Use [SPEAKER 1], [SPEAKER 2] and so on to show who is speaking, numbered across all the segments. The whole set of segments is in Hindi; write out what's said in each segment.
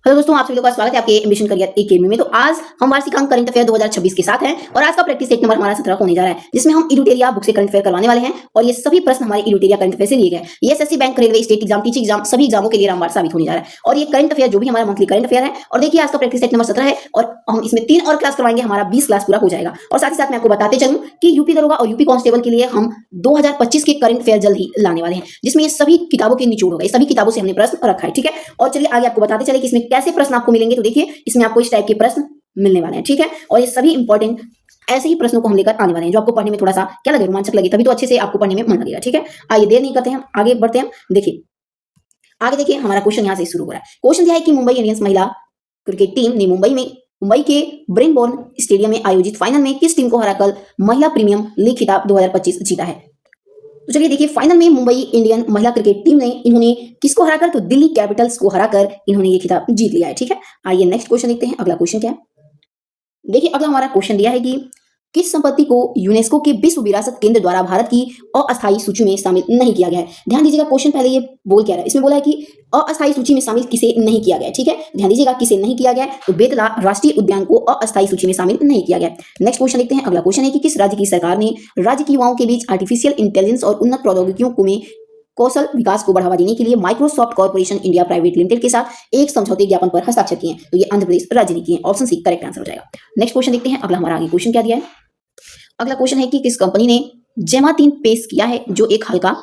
[SPEAKER 1] हेलो दोस्तों, आप सभी लोगों का स्वागत है आपके एम्बिशन करियर एकेडमी में। तो आज हम वार्षिकांक करंट अफेयर 2026 के साथ हैं और आज का प्रैक्टिस सेट नंबर हमारा 17 होने जा रहा है, जिसमें हम इडुटेरिया बुक से करंट अफेयर करवाने वाले हैं और ये सभी प्रश्न हमारे इडुटेरिया करंट अफेयर से लिए गए। ये SSC bank, railway, state exam, teaching exam सभी एग्जामों के लिए रामबाण साबित होने जा रहा है। और ये करंट अफेयर जो भी हमारा मंथली करंट अफेयर है, और देखिए आज का प्रैक्टिस सेट नंबर 17 है और हम इसमें 3 और क्लास करवाएंगे, हमारा 20 क्लास पूरा हो जाएगा। और साथ ही साथ मैं आपको बताते चलूं कि यूपी दरोगा और यूपी कांस्टेबल के लिए हम 2025 के करंट अफेयर जल्द ही लाने वाले हैं, जिसमें ये सभी किताबों के निचोड़ होगा। ये सभी किताबों से हमने प्रश्न रखा है, ठीक है। और चलिए आगे आपको बताते चले कि इसमें कैसे प्रश्न आपको मिलेंगे। तो देखिए इसमें आपको इस टाइप के प्रश्न मिलने वाले हैं, ठीक है। और ये सभी इंपॉर्टेंट ऐसे ही प्रश्नों को हम लेकर आने वाले हैं जो आपको पढ़ने में थोड़ा सा क्या लगे, रोमांचक लगे, तभी तो अच्छे से आपको पढ़ने में मन लगेगा, ठीक है। आइए देर नहीं करते हैं, आगे बढ़ते हैं। देखिए आगे देखिए हमारा क्वेश्चन यहाँ से शुरू हो रहा है। क्वेश्चन यह है कि मुंबई इंडियंस महिला क्रिकेट टीम ने मुंबई के ब्रेनबोर्न स्टेडियम में आयोजित फाइनल में किस टीम को हराकर महिला प्रीमियम लीग खिताब 2025 जीता है। तो चलिए देखिए, फाइनल में मुंबई इंडियन महिला क्रिकेट टीम ने इन्होंने किसको हराकर, तो दिल्ली कैपिटल्स को हराकर इन्होंने ये खिताब जीत लिया है, ठीक है। आइए नेक्स्ट क्वेश्चन देखते हैं। अगला क्वेश्चन क्या है, देखिए अगला हमारा क्वेश्चन दिया है कि किस संपत्ति को यूनेस्को के विश्व विरासत केंद्र द्वारा भारत की अस्थायी सूची में शामिल नहीं किया गया है। ध्यान दीजिएगा क्वेश्चन पहले ये बोल क्या रहा है, इसमें बोला है कि अस्थायी सूची में शामिल किसे नहीं किया गया है, ठीक है। ध्यान दीजिएगा किसे नहीं किया गया है, तो बेतला राष्ट्रीय उद्यान को अस्थायी सूची में शामिल नहीं किया गया। नेक्स्ट क्वेश्चन देखते हैं। अगला क्वेश्चन है कि किस राज्य की सरकार ने राज्य के युवाओं के बीच आर्टिफिशियल इंटेलिजेंस और उन्नत प्रौद्योगिकियों को में कौशल विकास को बढ़ावा देने के लिए Microsoft corporation India private limited के साथ एक समझौते ज्ञापन पर हस्ताक्षर किए हैं। तो ये आंध्र प्रदेश राज्य ने किए हैं। ऑप्शन सी करेक्ट आंसर हो जाएगा। नेक्स्ट क्वेश्चन देखते हैं। अगला हमारा आगे क्वेश्चन क्या दिया है, अगला क्वेश्चन है कि किस कंपनी ने जेमा 3 पेश किया है, जो एक हल्का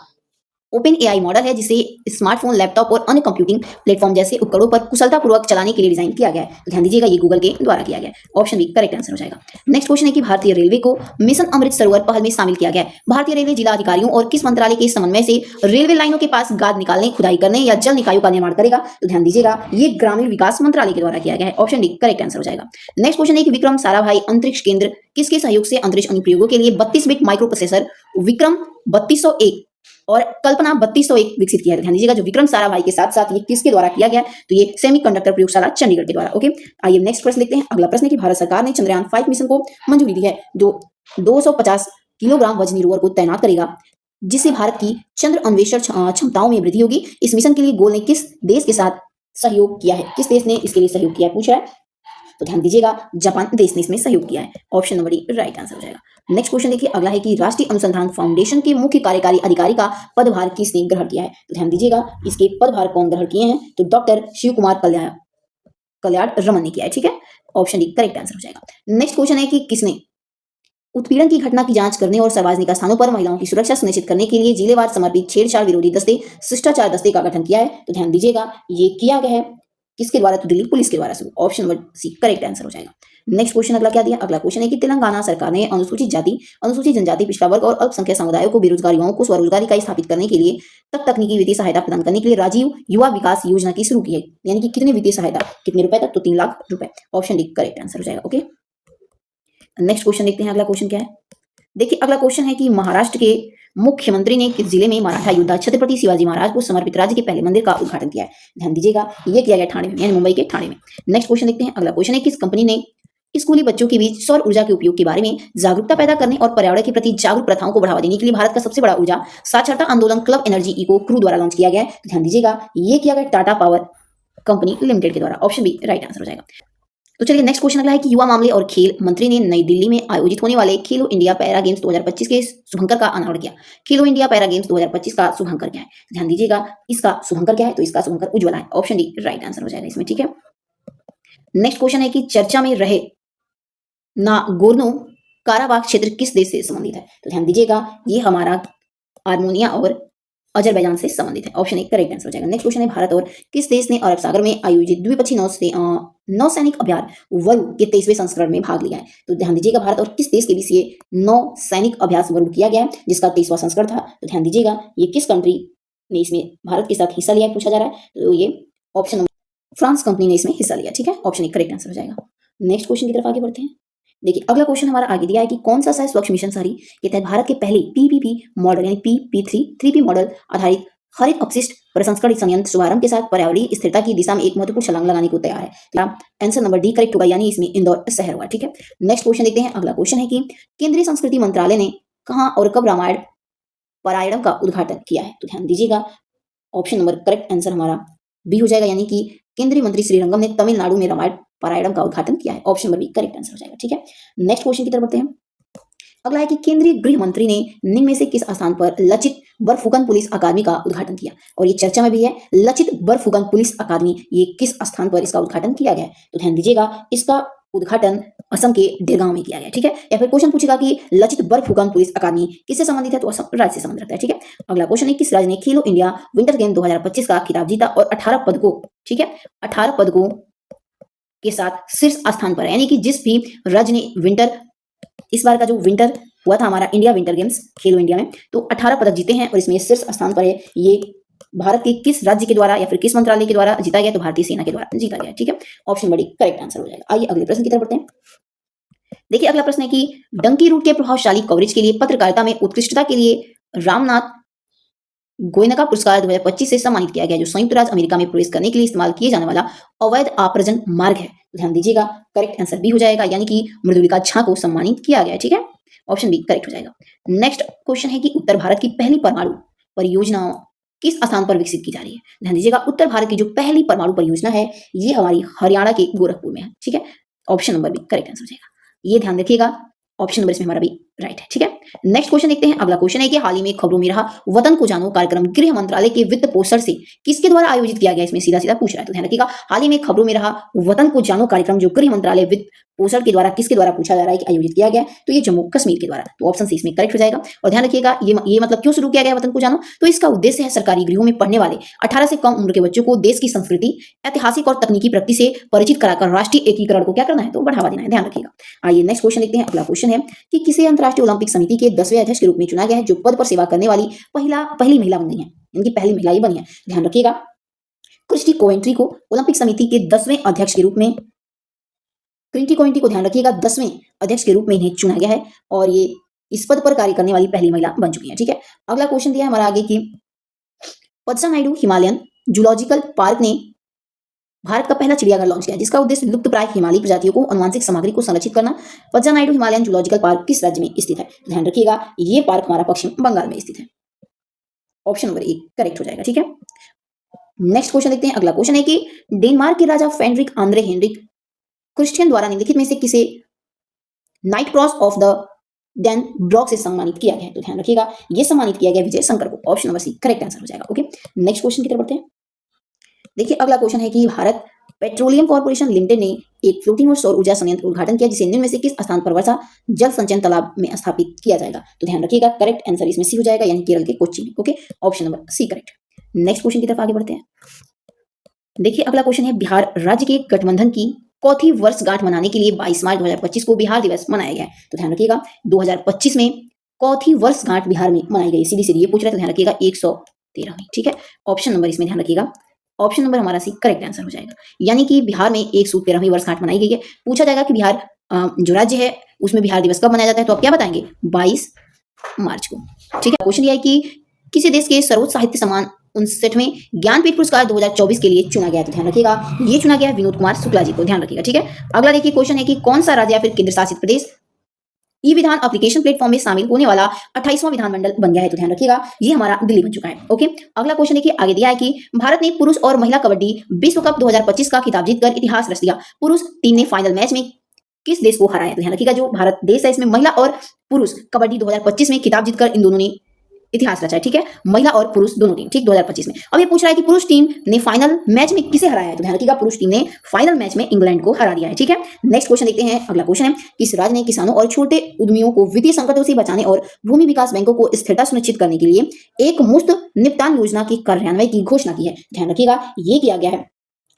[SPEAKER 1] ओपन एआई मॉडल है जिसे स्मार्टफोन, लैपटॉप और अन्य कंप्यूटिंग प्लेटफॉर्म जैसे उपकरणों पर कुशलतापूर्वक चलाने के लिए डिजाइन किया गया है। तो ध्यान दीजिएगा ये गूगल के द्वारा किया गया है। ऑप्शन बी करेक्ट आंसर हो जाएगा। नेक्स्ट क्वेश्चन है कि भारतीय रेलवे को मिशन अमृत सरोवर पहल में शामिल किया गया है। भारतीय रेलवे जिला अधिकारियों और किस मंत्रालय के समन्वय से रेलवे लाइनों के पास गाद निकालने, खुदाई करने या जल निकायों का निर्माण करेगा। तो ध्यान दीजिएगा ये ग्रामीण विकास मंत्रालय के द्वारा किया गया है। ऑप्शन डी करेक्ट आंसर हो जाएगा। नेक्स्ट क्वेश्चन है कि विक्रम साराभाई अंतरिक्ष केंद्र किसके सहयोग से अंतरिक्ष अनुप्रयोगों के लिए 32 बिट माइक्रो प्रोसेसर विक्रम 3201 और कल्पना 3201 विकसित किया है। ध्यान दीजिएगा जो विक्रम साराभाई के साथ साथ ये किसके द्वारा किया गया, तो ये सेमीकंडक्टर प्रयोगशाला चंडीगढ़ के द्वारा। ओके, आइए नेक्स्ट प्रश्न देखते हैं। अगला प्रश्न है कि भारत सरकार ने चंद्रयान 5 मिशन को मंजूरी दी है, जो 250 किलोग्राम वजनी रोवर को तैनात करेगा, जिससे भारत की चंद्र अन्वेषण क्षमताओं में वृद्धि होगी। इस मिशन के लिए गोल ने किस देश के साथ सहयोग किया है, किस देश ने इसके लिए सहयोग किया है पूछ रहा है। तो ध्यान दीजिएगा जापान देश ने इसमें सहयोग किया है। Option number D right answer हो जाएगा। नेक्स्ट क्वेश्चन देखिए, अगला है कि राष्ट्रीय अनुसंधान फाउंडेशन के मुख्य कार्यकारी अधिकारी का पदभार किसने ग्रहण किया है। तो ध्यान दीजिएगा इसके पदभार कौन ग्रहण किए हैं, तो डॉक्टर शिव कुमार कल्याण रमन ने किया है, ठीक है। ऑप्शन डी करेक्ट आंसर हो जाएगा। नेक्स्ट क्वेश्चन है कि किसने उत्पीड़न की घटना की जांच करने और सार्वजनिक स्थानों पर महिलाओं की सुरक्षा सुनिश्चित करने के लिए जिलेवार समर्पित छेड़छाड़ विरोधी दस्ते, शिष्टाचार दस्ते का गठन किया है। तो ध्यान दीजिएगा ये किया गया है किसके द्वारा, तो दिल्ली पुलिस के द्वारा। Option number c correct answer हो जाएगा। नेक्स्ट क्वेश्चन अगला क्या दिया, अगला क्वेश्चन है कि तेलंगाना सरकार ने अनुसूचित जाति, अनुसूचित जनजाति, पिछड़ा वर्ग और अल्पसंख्यक समुदायों को बेरोजगार युवाओं को स्वरोजगारी का स्थापित करने के लिए तकनीकी वित्तीय सहायता प्रदान करने के लिए राजीव युवा विकास योजना की शुरू की है। यानी कि कितने वित्तीय सहायता, कितने रुपए तक, तो 3 लाख रुपए। ऑप्शन डी करेक्ट आंसर हो जाएगा। ओके, नेक्स्ट क्वेश्चन देखते हैं। अगला क्वेश्चन क्या है, देखिए अगला क्वेश्चन है कि महाराष्ट्र के मुख्यमंत्री ने किस जिले में मराठा योद्धा छत्रपति शिवाजी महाराज को समर्पित राज्य के पहले मंदिर का उद्घाटन किया है। ध्यान दीजिएगा ये किया गया ठाणे में, यानी मुंबई के ठाणे में। नेक्स्ट क्वेश्चन देखते हैं। अगला क्वेश्चन है किस कंपनी ने स्कूली बच्चों के बीच सौर ऊर्जा के उपयोग के बारे में जागरूकता पैदा करने और पर्यावरण के प्रति जागरूक प्रथाओं को बढ़ावा देने के लिए भारत का सबसे बड़ा ऊर्जा साक्षरता आंदोलन क्लब एनर्जी इको क्रू द्वारा लॉन्च किया गया है। ध्यान दीजिएगा ये किया गया टाटा पावर कंपनी लिमिटेड के द्वारा। ऑप्शन बी राइट आंसर हो जाएगा। तो चलिए नेक्स्ट क्वेश्चन अगला है कि युवा मामले और खेल मंत्री ने नई दिल्ली में आयोजित होने वाले खेलो इंडिया पैरा गेम्स 2025 के शुभंकर का अनावरण किया। खेलो इंडिया पैरा गेम्स 2025 का शुभंकर क्या है, ध्यान दीजिएगा इसका शुभंकर क्या है, तो इसका शुभंकर उज्ज्वला है। ऑप्शन डी राइट आंसर हो जाएगा इसमें, ठीक है। नेक्स्ट क्वेश्चन है कि चर्चा में रहे नागोर्नो काराबाख क्षेत्र किस देश से संबंधित है। तो ध्यान दीजिएगा ये हमारा आर्मेनिया और अजरबैजान से संबंधित है। ऑप्शन ए करेक्ट आंसर हो जाएगा। नेक्स्ट क्वेश्चन है भारत और किस देश ने अरब सागर में आयोजित द्विपक्षीय नौसैनिक अभ्यास वर्ग के 23वें संस्करण में भाग लिया है। तो ध्यान दीजिएगा भारत और किस देश के बीच ये नौसैनिक अभ्यास वर्ग किया गया है, जिसका 23वां संस्करण था। तो ध्यान दीजिएगा ये किस कंट्री ने इसमें भारत के साथ हिस्सा लिया पूछा जा रहा है, तो ये ऑप्शन फ्रांस कंपनी ने इसमें हिस्सा लिया, ठीक है। ऑप्शन ए करेक्ट आंसर हो जाएगा। नेक्स्ट क्वेश्चन की तरफ आगे बढ़ते हैं। देखिए अगला क्वेश्चन हमारा आगे दिया है कि कौन सा शहर स्वच्छ मिशन शहरी के तहत भारत के पहले पीपीपी मॉडल यानी पीपी 3P मॉडल आधारित हरित अपशिष्ट प्रसंस्करण संयंत्र शुभारंभ के साथ पर्यावरणीय स्थिरता की दिशा में एक महत्वपूर्ण छलांग लगाने को तैयार है। तो आंसर नंबर डी करेक्ट होगा, यानी इसमें इंदौर शहर होगा, ठीक है। नेक्स्ट क्वेश्चन देखते हैं। अगला क्वेश्चन है कि केंद्रीय संस्कृति मंत्रालय ने कहां और कब रामायण पारायणम का उद्घाटन किया है। तो ध्यान दीजिएगा ऑप्शन नंबर करेक्ट आंसर हमारा बी हो जाएगा, यानी कि केंद्रीय मंत्री श्रीरंगम ने तमिलनाडु में रामायण पारायणम का उद्घाटन किया है। Option number b correct answer हो जाएगा। ठीक है, नेक्स्ट क्वेश्चन की तरफ बढ़ते हैं। अगला है कि केंद्रीय गृह मंत्री ने निम्न में से किस स्थान पर लचित बरफुकन पुलिस अकादमी का उद्घाटन किया, और ये चर्चा में भी है। लचित बरफुकन पुलिस अकादमी, ये किस स्थान पर इसका उद्घाटन किया गया है? तो ध्यान दीजिएगा, इसका उद्घाटन असम के देरगांव में किया गया। ठीक है, या फिर क्वेश्चन पूछेगा कि लचित बरफुकन पुलिस अकादमी किससे संबंधित है, तो असम राज्य से संबंध रखता है। ठीक है, अगला क्वेश्चन है किस राज्य ने खेलो इंडिया विंटर गेम 2025 का खिताब जीता और 18 पदकों, ठीक है, 18 पदकों के साथ शीर्ष स्थान पर है। यानी कि जिस भी राज्य ने विंटर, इस बार का जो विंटर हुआ था हमारा इंडिया विंटर गेम्स खेलो इंडिया में, तो 18 पदक जीते हैं और इसमें शीर्ष स्थान पर है। ये भारत के किस राज्य के द्वारा या फिर किस मंत्रालय के द्वारा जीता गया? तो भारतीय सेना के द्वारा जीता गया। ठीक है, ऑप्शन बड़ी करेक्ट आंसर हो जाएगा। आइए अगले प्रश्न की तरफ बढ़ते हैं। देखिए अगला प्रश्न है कि डंकी रूट के प्रभावशाली कवरेज के लिए पत्रकारिता में उत्कृष्टता के लिए रामनाथ गोयनका पुरस्कार 2025 से सम्मानित किया गया, जो संयुक्त राज्य अमेरिका में प्रवेश करने के लिए इस्तेमाल किए जाने वाला अवैध आप्रजन मार्ग है। ध्यान दीजिएगा, करेक्ट आंसर बी हो जाएगा, यानी कि मृदुलिका झा को सम्मानित किया गया है। ठीक है, ऑप्शन बी करेक्ट हो जाएगा। नेक्स्ट क्वेश्चन है कि उत्तर भारत की पहली परमाणु परियोजना किस स्थान पर विकसित की जा रही है? ध्यान दीजिएगा, उत्तर भारत की जो पहली परमाणु परियोजना है ये हमारी हरियाणा के गोरखपुर में है। ठीक है, option number b correct answer हो जाएगा। ये ध्यान रखिएगा, ऑप्शन नंबर इसमें हमारा भी राइट है। ठीक है, नेक्स्ट क्वेश्चन देखते हैं। अगला क्वेश्चन है कि हाल ही में खबरों में रहा वतन को जानो कार्यक्रम गृह मंत्रालय के वित्त पोषण से किसके द्वारा आयोजित किया गया? इसमें सीधा सीधा पूछ रहा है, तो ध्यान रखिएगा, हाल ही में खबरों में रहा वतन को जानो कार्यक्रम जो गृह मंत्रालय वित्त पोषण के द्वारा किसके द्वारा पूछा जा रहा है कि आयोजित किया गया, तो ये जम्मू कश्मीर के द्वारा, तो ऑप्शन सी इसमें करेक्ट हो जाएगा। और ध्यान रखिएगा, ये मतलब क्यों शुरू किया गया वतन को जानो, तो इसका उद्देश्य है सरकारी गृहों में पढ़ने वाले 18 से कम उम्र के बच्चों को देश की संस्कृति, ऐतिहासिक और तकनीकी प्रगति से परिचित कराकर राष्ट्रीय एकीकरण को क्या करना है, तो बढ़ावा देना है। ध्यान रखिएगा। आइए नेक्स्ट क्वेश्चन देखते हैं। अगला क्वेश्चन है कि किसे अंतर्राष्ट्रीय ओलंपिक समिति के 10वें अध्यक्ष के रूप में चुना गया है, जो पद पर सेवा करने वाली पहली महिला बन गई है, इनकी पहली महिला ही बनी है। ध्यान रखिएगा, क्रिस्टी कोवेंट्री को ओलंपिक समिति के 10वें अध्यक्ष के रूप में, क्रिस्टी कोवेंट्री को ध्यान रखिएगा 10वें अध्यक्ष के रूप में इन्हें चुना गया है और ये इस पद पर कार्य करने वाली पहली महिला बन चुकी है। ठीक है, अगला क्वेश्चन दिया है हमारा आगे कि Padma Naidu Himalayan zoological park ने भारत का पहला चिड़ियाघर लॉन्च किया, जिसका उद्देश्य लुप्त प्राय हिमालयी प्रजातियों को अनुवांशिक सामग्री को संरक्षित करना। Padma Naidu Himalayan zoological park किस राज्य में स्थित है? ध्यान रखिएगा, ये पार्क हमारा पश्चिम बंगाल में स्थित है। ऑप्शन नंबर 1 करेक्ट हो जाएगा। ठीक है, नेक्स्ट क्वेश्चन देखते हैं। अगला क्वेश्चन है कि डेनमार्क के राजा फ्रेडरिक आंद्रे हेनरिक क्रिश्चियन द्वारा निम्नलिखित में से किसे knight cross of the Dannebrog से सम्मानित किया गया है? तो ध्यान रखिएगा, ये सम्मानित किया गया विजय शंकर को। Option number c correct answer हो जाएगा। ओके, नेक्स्ट क्वेश्चन की तरफ बढ़ते हैं। देखिए अगला क्वेश्चन है कि भारत पेट्रोलियम कॉर्पोरेशन लिमिटेड ने एक फ्लोटिंग और सौर ऊर्जा संयंत्र उद्घाटन किया, जिसे निम्न में से किस स्थान पर वर्षा जल संचयन तालाब में स्थापित किया जाएगा? तो ध्यान रखिएगा, करेक्ट आंसर इसमें सी हो जाएगा, यानी केरल के कोच्चि में। Okay, option number c correct. Next question की तरफ आगे बढ़ते हैं। देखिए अगला क्वेश्चन है, बिहार राज्य के गठबंधन की चौथी वर्षगांठ मनाने के लिए 22 मार्च 2025 को बिहार दिवस मनाया गया है। तो ध्यान रखिएगा, 2025 में चौथी वर्षगांठ बिहार में मनाई गई। सीधी सीधी ये पूछ रहे तो ध्यान रखिएगा 113वीं। ठीक है, ऑप्शन नंबर इसमें ध्यान रखिएगा, ऑप्शन नंबर हमारा सी करेक्ट आंसर हो जाएगा, यानी कि बिहार में 113वीं वर्षगांठ मनाई गई है। पूछा जाएगा कि बिहार जो राज्य है उसमें बिहार दिवस कब मनाया जाता है, तो आप क्या बताएंगे? 22 मार्च को। ठीक है, क्वेश्चन यह है कि किसी देश के सर्वोच्च साहित्य सम्मान 59वें ज्ञानपीठ पुरस्कार 2024 के लिए चुना गया है? तो ध्यान रखिएगा, ये चुना गया है विनोद कुमार शुक्ला जी को। ध्यान रखिएगा। ठीक है, अगला देखिए क्वेश्चन है कि कौन सा राज्य या फिर केंद्र शासित प्रदेश ई विधान एप्लीकेशन प्लेटफॉर्म में शामिल होने वाला 28वां विधानमंडल बन गया है? तो ध्यान रखिएगा, ये हमारा दिल्ली बन चुका है। ओके, अगला क्वेश्चन देखिए आगे दिया है कि भारत ने पुरुष और महिला कबड्डी विश्व कप 2025 का खिताब जीतकर इतिहास रच दिया। पुरुष टीम ने फाइनल मैच में किस देश को हराया? तो ध्यान रखिएगा, जो भारत देश है इसमें महिला और पुरुष कबड्डी 2025 में खिताब जीतकर इन दोनों ने इतिहास रचा है। ठीक है, महिला और पुरुष दोनों टीम, ठीक, 2025 में। अब ये पूछ रहा है कि पुरुष टीम ने फाइनल मैच में किसे हराया है? तो ध्यान रखिएगा, पुरुष टीम ने फाइनल मैच में इंग्लैंड को हरा दिया है। ठीक है, नेक्स्ट क्वेश्चन देखते हैं। अगला क्वेश्चन है, किस राज्य ने किसानों और छोटे उद्यमियों को वित्तीय संकटों से बचाने और भूमि विकास बैंकों को स्थिरता सुनिश्चित करने के लिए एक मुफ्त निपटान योजना के कार्यान्वयन की घोषणा की है? ध्यान रखिएगा, ये किया गया है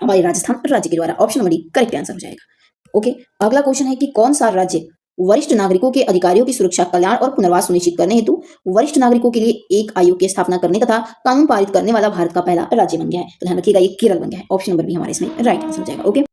[SPEAKER 1] हमारे राजस्थान राज्य के द्वारा। Option number D correct answer हो जाएगा। ओके, अगला क्वेश्चन है कि कौन सा राज्य वरिष्ठ नागरिकों के अधिकारियों की सुरक्षा, कल्याण और पुनर्वास सुनिश्चित करने हेतु वरिष्ठ नागरिकों के लिए एक आयोग की स्थापना करने तथा कानून पारित करने वाला भारत का पहला राज्य बन गया है? तो ध्यान रखिएगा, ये केरल बन गया है। ऑप्शन नंबर बी हमारे इसमें राइट आंसर हो जाएगा। ओके,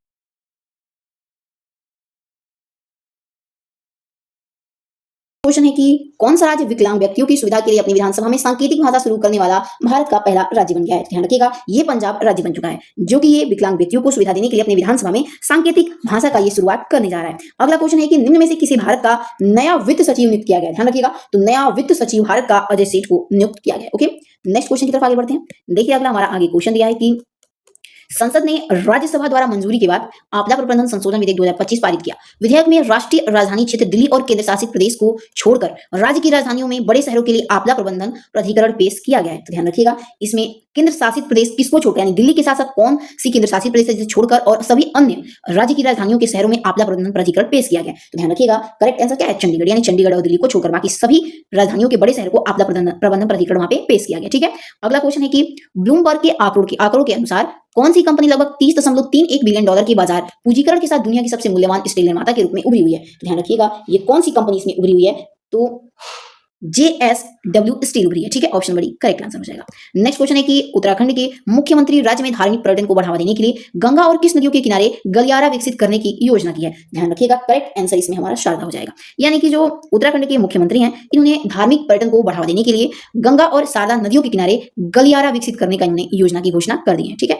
[SPEAKER 1] क्वेश्चन है कि कौन सा राज्य विकलांग व्यक्तियों की सुविधा के लिए अपनी विधानसभा में सांकेतिक भाषा शुरू करने वाला भारत का पहला राज्य बन गया है? ध्यान रखिएगा, ये पंजाब राज्य बन चुका है, जो कि ये विकलांग व्यक्तियों को सुविधा देने के लिए अपनी विधानसभा में सांकेतिक भाषा का ये शुरुआत करने जा रहा है। अगला क्वेश्चन है कि निम्न में से किसी भारत का नया वित्त सचिव नियुक्त किया गया? ध्यान रखिएगा, तो नया वित्त सचिव भारत का अजय सेठ को नियुक्त किया गया। ओके, नेक्स्ट क्वेश्चन की तरफ आगे बढ़ते हैं। देखिए अगला हमारा आगे क्वेश्चन दिया है कि संसद ने राज्यसभा द्वारा मंजूरी के बाद आपदा प्रबंधन संशोधन विधेयक 2025 पारित किया। विधेयक में राष्ट्रीय राजधानी क्षेत्र दिल्ली और केंद्र शासित प्रदेश को छोड़कर राज्य की राजधानियों में बड़े शहरों के लिए आपदा प्रबंधन प्राधिकरण पेश किया गया है। तो ध्यान रखिएगा, इसमें केंद्र शासित प्रदेश किसको छोड़कर, यानी दिल्ली के साथ साथ कौन सी केंद्र शासित प्रदेश है जिसे छोड़कर और सभी अन्य राज्य की राजधानियों के शहरों में आपदा प्रबंधन प्राधिकरण पेश किया गया। तो ध्यान रखिएगा, करेक्ट आंसर क्या है? चंडीगढ़, यानी चंडीगढ़ और दिल्ली को छोड़कर बाकी सभी राजधानियों के बड़े शहर को आपदा प्रबंधन प्राधिकरण वहां पे पेश किया गया। ठीक है, अगला क्वेश्चन है कि ब्लूमबर्ग के आंकड़ों के अनुसार कौन सी कंपनी लगभग 30.31 बिलियन डॉलर के बाजार पूंजीकरण के साथ दुनिया की सबसे मूल्यवान स्टील निर्माता के रूप में उभरी हुई है? तो ध्यान रखिएगा, ये कौन सी कंपनी इसमें उभरी हुई है? तो JSW स्टील उभरी है। ठीक है, option number D correct answer हो जाएगा। नेक्स्ट क्वेश्चन है कि उत्तराखंड के मुख्यमंत्री राज्य में धार्मिक पर्यटन को बढ़ावा देने के लिए गंगा और किस नदियों के किनारे गलियारा विकसित करने की योजना की है? ध्यान रखिएगा, करेक्ट आंसर इसमें हमारा शारदा हो जाएगा। यानी कि जो उत्तराखंड के मुख्यमंत्री हैं, इन्होंने धार्मिक पर्यटन को बढ़ावा देने के लिए गंगा और शारदा नदियों के किनारे गलियारा विकसित करने का इन्होंने योजना की घोषणा कर दी है। ठीक है,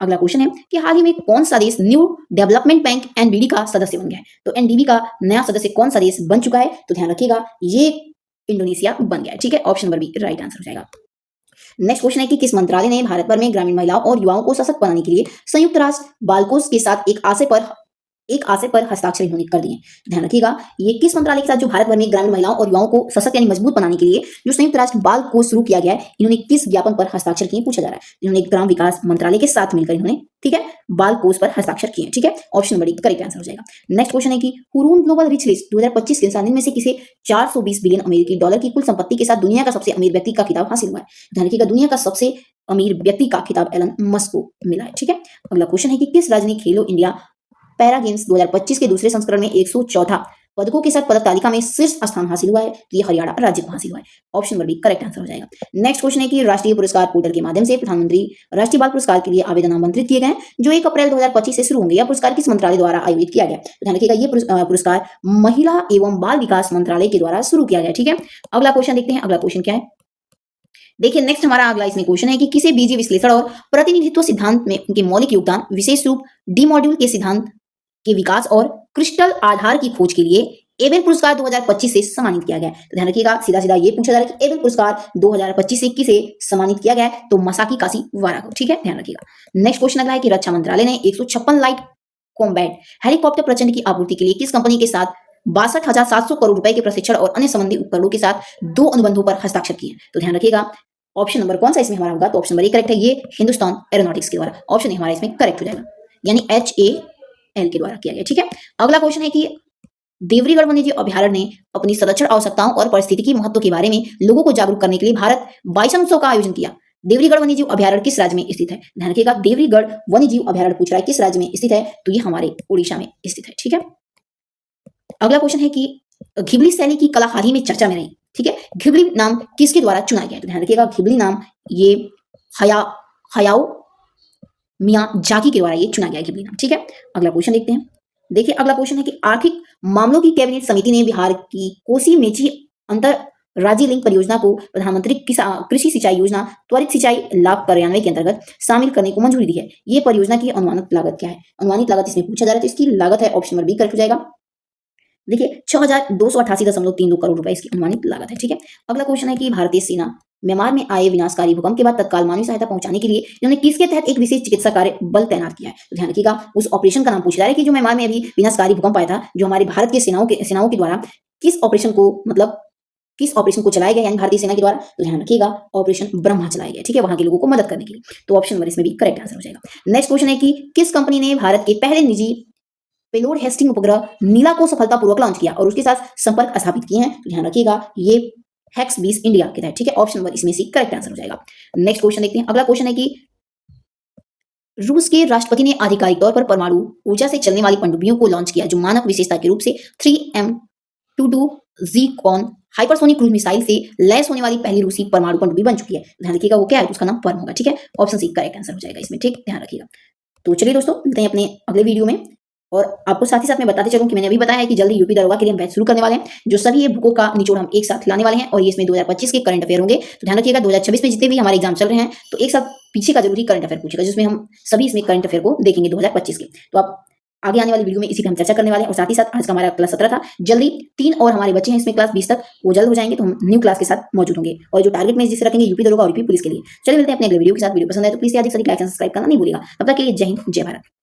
[SPEAKER 1] अगला क्वेश्चन है कि हाल ही में कौन सा देश न्यू डेवलपमेंट बैंक NDB का सदस्य बन गया है? तो NDB का नया सदस्य कौन सा देश बन चुका है? तो ध्यान रखिएगा, ये इंडोनेशिया बन गया है। ठीक है, option number b right answer हो जाएगा। नेक्स्ट क्वेश्चन है कि किस मंत्रालय ने भारत भर में ग्रामीण महिलाओं और युवाओं को सशक्त बनाने के लिए संयुक्त राष्ट्र बाल कोष के साथ एक आशय पर हस्ताक्षर इन्होंने कर दिए? ध्यान रखिएगा, ये किस मंत्रालय के साथ जो भारत भर में ग्रामीण महिलाओं और युवाओं को सशक्त यानी मजबूत बनाने के लिए जो संयुक्त राष्ट्र बाल कोष शुरू किया गया है, इन्होंने किस ज्ञापन पर हस्ताक्षर किए पूछा जा रहा है। इन्होंने ग्राम विकास मंत्रालय के साथ मिलकर इन्होंने, ठीक है, बाल कोष पर हस्ताक्षर किए। ठीक है, option number D correct answer हो जाएगा। नेक्स्ट क्वेश्चन है कि हुरून ग्लोबल रिच लिस्ट 2025 के अनुसार इनमें से किसे 420 बिलियन अमेरिकी डॉलर की कुल संपत्ति के साथ दुनिया का सबसे अमीर व्यक्ति का खिताब हासिल हुआ है? ध्यान रखिएगा, दुनिया का सबसे अमीर व्यक्ति का खिताब एलन मस्क को मिला है। ठीक है, अगला क्वेश्चन है कि किस राज्य ने खेलो इंडिया पैरा गेम्स 2025 के दूसरे संस्करण में 104 पदकों के साथ पदक तालिका में शीर्ष स्थान हासिल हुआ है? तो ये हरियाणा राज्य को हासिल हुआ है। Option number b correct answer हो जाएगा। नेक्स्ट क्वेश्चन है कि राष्ट्रीय पुरस्कार पोर्टल के माध्यम से प्रधानमंत्री राष्ट्रीय बाल पुरस्कार के लिए आवेदन आमंत्रित किए गए हैं, जो 1 अप्रैल 2025 से शुरू होंगे। यह पुरस्कार किस मंत्रालय द्वारा आयोजित किया गया? तो ध्यान रखिएगा, ये पुरस्कार महिला एवं बाल विकास मंत्रालय के द्वारा शुरू किया गया। ठीक है, अगला क्वेश्चन देखते हैं। अगला क्वेश्चन क्या है? देखिए, नेक्स्ट हमारा अगला इसमें क्वेश्चन है कि किसे बीजीय विश्लेषण और प्रतिनिधित्व सिद्धांत में उनके मौलिक योगदान, विशेष रूप डी मॉड्यूल के सिद्धांत के विकास और क्रिस्टल आधार की खोज के लिए एबेल पुरस्कार 2025 से सम्मानित किया गया है? तो ध्यान रखिएगा, सीधा सीधा ये पूछा जा रहा है कि एबेल पुरस्कार 2025 से किसे सम्मानित किया गया है? तो मसाकी काशीवारा को। ठीक है, ध्यान रखिएगा। नेक्स्ट क्वेश्चन अगला है कि रक्षा मंत्रालय ने 156 लाइट कॉम्बैट हेलीकॉप्टर प्रचंड की आपूर्ति के लिए किस कंपनी के साथ 62,700 करोड़ रुपए के प्रशिक्षण और अन्य संबंधी उपकरणों के साथ 2 अनुबंधों पर हस्ताक्षर किए? तो ध्यान रखिएगा, ऑप्शन नंबर कौन सा इसमें हमारा होगा? तो ऑप्शन नंबर ए करेक्ट है, ये हिंदुस्तान एरोनॉटिक्स के द्वारा। ऑप्शन हमारा इसमें करेक्ट हो जाएगा, यानी HAL के द्वारा किया गया। ठीक है, अगला क्वेश्चन है कि देवरीगढ़ वन्यजीव अभ्यारण्य ने अपनी संरक्षण आवश्यकताओं और पारिस्थितिकी महत्व के बारे में लोगों को जागरूक करने के लिए भारत बाइसन उत्सव का आयोजन किया। देवरीगढ़ वन्यजीव अभ्यारण्य किस राज्य में स्थित है? ध्यान रखिएगा, देवरीगढ़ वन्यजीव अभ्यारण्य पूछ रहा है किस राज्य में स्थित है? तो ये हमारे उड़ीसा में स्थित है। ठीक है, अगला क्वेश्चन है कि घिबली शैली की कला हाल ही में चर्चा में रही। ठीक है, घिबली नाम किसके द्वारा चुना गया? तो ध्यान रखिएगा, घिबली नाम ये हयाओ मियाजाकी के द्वारा ये चुना गया घिबली नाम। ठीक है, अगला क्वेश्चन देखते हैं। देखिए, अगला क्वेश्चन है कि आर्थिक मामलों की कैबिनेट समिति ने बिहार की कोसी मेची अंतर राज्य लिंक परियोजना को प्रधानमंत्री कृषि सिंचाई योजना त्वरित सिंचाई लाभ कार्यान्वयन के अंतर्गत शामिल करने को मंजूरी दी है। ये परियोजना की अनुमानित लागत क्या है? अनुमानित लागत इसमें पूछा जा रहा है, तो इसकी लागत है ऑप्शन नंबर बी करेक्ट हो जाएगा। देखिए, 6,288.32 करोड़ रुपए इसकी अनुमानित लागत है। ठीक है, अगला क्वेश्चन है कि भारतीय सेना म्यांमार में आए विनाशकारी भूकंप के बाद तत्काल मानवीय सहायता पहुंचाने के लिए इन्होंने किसके तहत एक विशेष चिकित्सा कार्य बल तैनात किया है? तो ध्यान रखिएगा, उस ऑपरेशन का नाम पूछ रहा है कि जो म्यांमार में अभी विनाशकारी भूकंप आया था, जो हमारे भारत के सेनाओं के द्वारा किस ऑपरेशन को चलाया गया, यानी भारतीय सेना के द्वारा? तो ध्यान रखिएगा, ऑपरेशन ब्रह्मा चलाया गया। ठीक है, वहां के लोगों को मदद करने के लिए। तो ऑप्शन नंबर इसमें भी करेक्ट आंसर हो जाएगा। नेक्स्ट क्वेश्चन है कि किस कंपनी ने भारत के पहले निजी पेलोड हेस्टिंग उपग्रह नीला को सफलतापूर्वक लॉन्च किया और उसके साथ संपर्क स्थापित किए हैं? तो ध्यान रखिएगा, ये हेक्स-20 इंडिया के तहत। ठीक है, ऑप्शन नंबर इसमें से करेक्ट आंसर हो जाएगा। नेक्स्ट क्वेश्चन देखते हैं। अगला क्वेश्चन है कि रूस के राष्ट्रपति ने आधिकारिक तौर पर परमाणु ऊर्जा से चलने वाली पनडुब्बियों को लॉन्च किया, जो मानक विशेषता के रूप से 3M22 ज़ीरकॉन हाइपरसोनिक क्रूज मिसाइल से लैस होने वाली पहली रूसी परमाणु पनडुब्बी बन चुकी है। ध्यान रखिएगा, वो क्या है? उसका नाम पर्म होगा। ठीक है, ऑप्शन सी करेक्ट आंसर हो जाएगा इसमें। ठीक, ध्यान रखिएगा। तो चलिए दोस्तों, मिलते हैं अपने अगले वीडियो में। और आपको साथ ही साथ मैं बताते चलूं कि मैंने अभी बताया है कि जल्दी यूपी दरोगा के लिए हम बैच शुरू करने वाले हैं, जो सभी ये बुकों का निचोड़ हम एक साथ लाने वाले हैं, और ये इसमें 2025 के करंट अफेयर होंगे। तो ध्यान रखिएगा, 2026 में जितने भी हमारे एग्जाम चल रहे हैं, तो एक साथ पीछे का जरूरी करंट अफेयर पूछेगा, जिसमें हम सभी इसमें करंट अफेयर को देखेंगे 2025 के। तो आप आगे आने वाली वीडियो में इसी पे हम चर्चा करने वाले हैं और साथ ही साथ आज का हमारा क्लास 17 था। जल्दी 3 और हमारे बच्चे हैं इसमें क्लास 20 तक, वो जल्द हो जाएंगे तो हम न्यू क्लास के साथ मौजूद होंगे और जो टारगेट में जिसे रखेंगे यूपी दरोगा और यूपी पुलिस के लिए। चलिए मिलते हैं अपने अगले वीडियो के साथ। वीडियो पसंद आए तो प्लीज याद सब्सक्राइब करना नहीं भूलिएगा। तब तक के लिए जय हिंद, जय भारत।